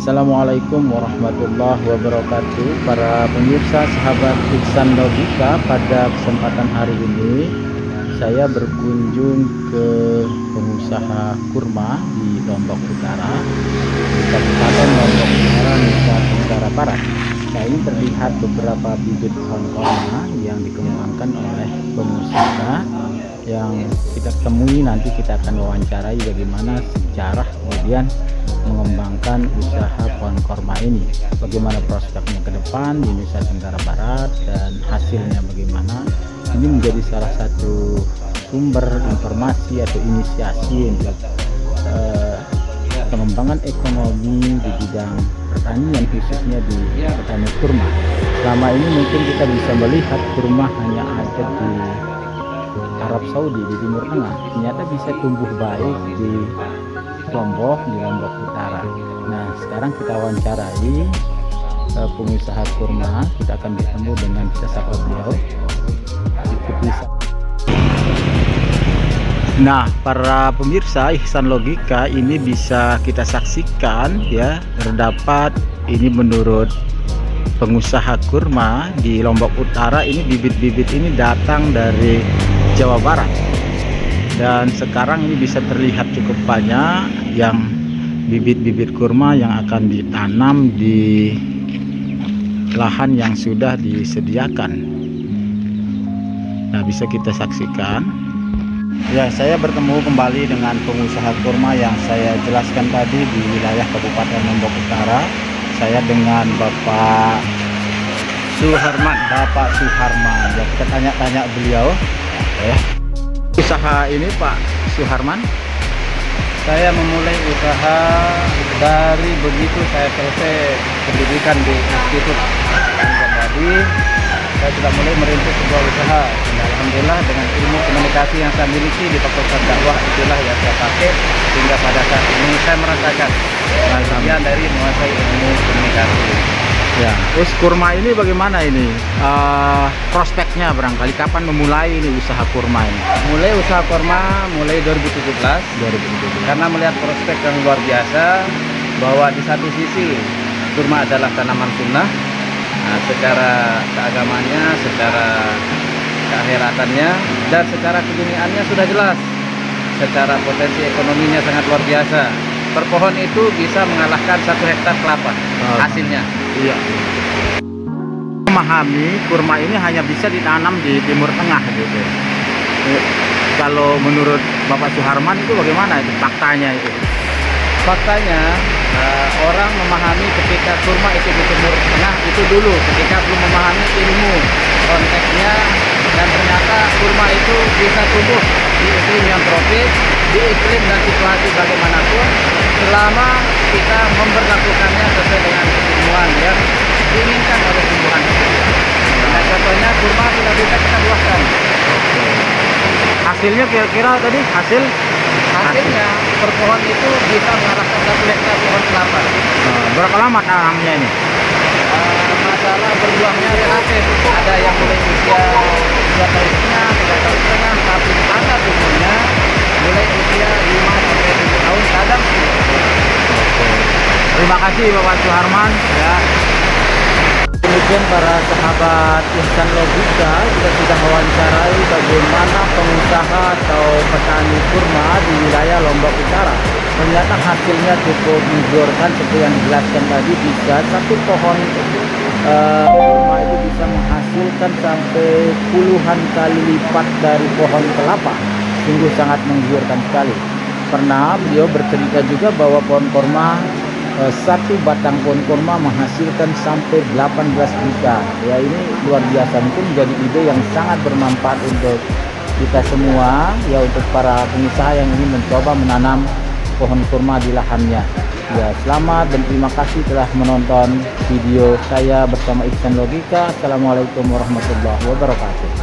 Assalamualaikum warahmatullahi wabarakatuh. Para pemirsa sahabat Ihsan Logika, pada kesempatan hari ini saya berkunjung ke pengusaha kurma di Lombok Utara, di Kabupaten Lombok Utara, Nusa Tenggara Barat. Nah, ini terlihat beberapa bibit pohon kurma yang dikembangkan oleh pengusaha yang kita temui. Nanti kita akan wawancarai bagaimana sejarah kemudian mengembangkan usaha pohon korma ini, bagaimana prospeknya ke depan di Nusa Tenggara Barat, dan hasilnya bagaimana. Ini menjadi salah satu sumber informasi atau inisiasi untuk pengembangan ekonomi di bidang pertanian, khususnya di pertanian kurma. Selama ini mungkin kita bisa melihat kurma hanya ada di Arab Saudi, di Timur Tengah. Ternyata bisa tumbuh baik di Lombok Utara. Nah, sekarang kita wawancarai pengusaha kurma. Kita akan bertemu dengan sesama beliau. Ikuti. Nah, para pemirsa Ihsan Logika, ini bisa kita saksikan ya, terdapat ini menurut pengusaha kurma di Lombok Utara, ini bibit-bibit ini datang dari Jawa Barat. Dan sekarang ini bisa terlihat cukup banyak yang bibit-bibit kurma yang akan ditanam di lahan yang sudah disediakan. Nah, bisa kita saksikan. Ya, saya bertemu kembali dengan pengusaha kurma yang saya jelaskan tadi di wilayah Kabupaten Lombok Utara. Saya dengan Bapak Suharman. Ya, kita tanya-tanya beliau. Ya. Usaha ini Pak Suharman, saya memulai usaha dari begitu saya selesai pendidikan di Institut Tadi. Saya sudah mulai merintis sebuah usaha. Dan alhamdulillah dengan ilmu komunikasi yang saya miliki di Fakultas Dakwah, itulah yang saya pakai sehingga pada saat ini saya merasakan bagian dari menguasai ilmu komunikasi. Ya, terus kurma ini bagaimana ini? Prospeknya barangkali kapan memulai ini usaha kurma ini? Mulai usaha kurma mulai 2017. Karena melihat prospek yang luar biasa, bahwa di satu sisi kurma adalah tanaman sunnah, nah, secara keagamannya, secara keakhiratannya, dan secara keduniaannya sudah jelas. Secara potensi ekonominya sangat luar biasa. Per pohon itu bisa mengalahkan 1 hektar kelapa hasilnya. Iya. Memahami kurma ini hanya bisa ditanam di Timur Tengah gitu. Kalau menurut Bapak Suharman itu bagaimana itu faktanya itu? Faktanya orang memahami ketika kurma itu di Timur Tengah itu dulu, ketika belum memahami ilmu konteksnya, dan ternyata kurma itu bisa tumbuh di iklim yang tropis, di iklim dan situasi bagaimanapun, selama kita memperlakukannya sesuai dengan keilmuan yang diinginkan oleh tumbuhan tersebut. Nah, contohnya kurma sudah bisa kita buahkan. Hasilnya kira-kira tadi hasilnya per pohon itu bisa mengalahkan 1 hektar pohon kelapa. Berapa lama tanamnya ini? Masalah berbuahnya relatif, ada yang mulai usia 2 tahun setengah, 3 tahun setengah, tapi ada tumbuhnya mulai usia 5 sampai 7 tahun, kadang 10 tahun. Terima kasih Bapak Suharman ya. Demikian para sahabat Ihsan Logika, kita sudah mewawancarai bagaimana pengusaha atau petani kurma di wilayah Lombok Utara. Ternyata hasilnya cukup menggiurkan seperti yang dijelaskan tadi. Bisa satu pohon kurma itu bisa menghasilkan sampai puluhan kali lipat dari pohon kelapa. Sungguh sangat menggiurkan sekali. Pernah beliau bercerita juga bahwa pohon kurma, satu batang pohon kurma menghasilkan sampai 18 juta. Ya, ini luar biasa. Mungkin menjadi ide yang sangat bermanfaat untuk kita semua ya, untuk para pengusaha yang ingin mencoba menanam pohon kurma di lahannya. Ya, selamat dan terima kasih telah menonton video saya bersama Ihsan Logika. Assalamualaikum warahmatullahi wabarakatuh.